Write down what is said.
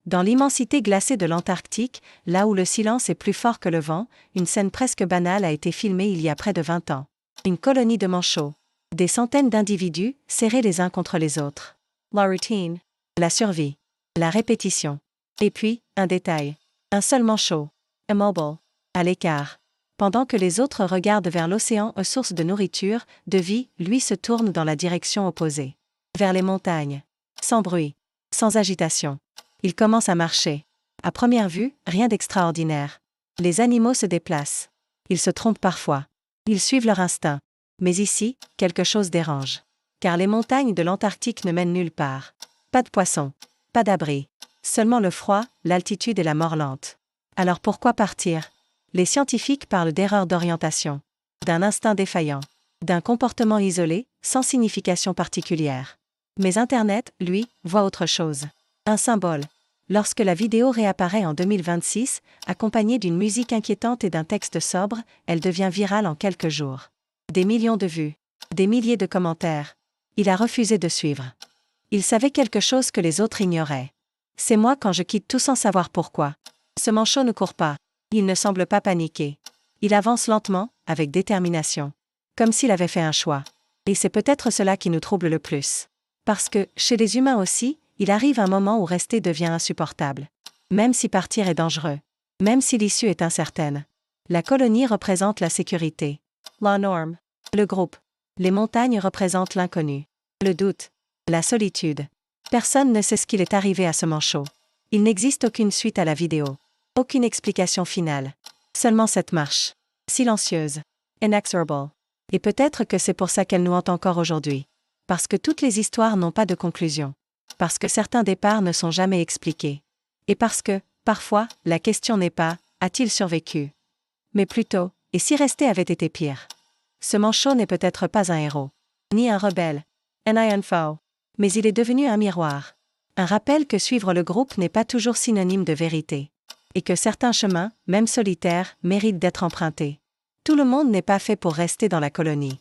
Dans l'immensité glacée de l'Antarctique, là où le silence est plus fort que le vent, une scène presque banale a été filmée il y a près de 20 ans. Une colonie de manchots. Des centaines d'individus, serrés les uns contre les autres. La routine. La survie. La répétition. Et puis, un détail. Un seul manchot. Immobile. À l'écart. Pendant que les autres regardent vers l'océan, source de nourriture, de vie, lui se tourne dans la direction opposée. Vers les montagnes. Sans bruit. Sans agitation. Il commence à marcher. À première vue, rien d'extraordinaire. Les animaux se déplacent. Ils se trompent parfois. Ils suivent leur instinct. Mais ici, quelque chose dérange. Car les montagnes de l'Antarctique ne mènent nulle part. Pas de poissons. Pas d'abri. Seulement le froid, l'altitude et la mort lente. Alors pourquoi partir? Les scientifiques parlent d'erreur d'orientation. D'un instinct défaillant. D'un comportement isolé, sans signification particulière. Mais Internet, lui, voit autre chose. Un symbole. Lorsque la vidéo réapparaît en 2026, accompagnée d'une musique inquiétante et d'un texte sobre, elle devient virale en quelques jours. Des millions de vues. Des milliers de commentaires. Il a refusé de suivre. Il savait quelque chose que les autres ignoraient. C'est moi quand je quitte tout sans savoir pourquoi. Ce manchot ne court pas. Il ne semble pas paniquer. Il avance lentement, avec détermination. Comme s'il avait fait un choix. Et c'est peut-être cela qui nous trouble le plus. Parce que, chez les humains aussi, il arrive un moment où rester devient insupportable. Même si partir est dangereux. Même si l'issue est incertaine. La colonie représente la sécurité. La norme. Le groupe. Les montagnes représentent l'inconnu. Le doute. La solitude. Personne ne sait ce qu'il est arrivé à ce manchot. Il n'existe aucune suite à la vidéo. Aucune explication finale. Seulement cette marche. Silencieuse. Inexorable. Et peut-être que c'est pour ça qu'elle nous hante encore aujourd'hui. Parce que toutes les histoires n'ont pas de conclusion. Parce que certains départs ne sont jamais expliqués. Et parce que, parfois, la question n'est pas « a-t-il survécu ?», mais plutôt « et si rester avait été pire ?» Ce manchot n'est peut-être pas un héros. Ni un rebelle. Un iron foe. Mais il est devenu un miroir. Un rappel que suivre le groupe n'est pas toujours synonyme de vérité. Et que certains chemins, même solitaires, méritent d'être empruntés. Tout le monde n'est pas fait pour rester dans la colonie.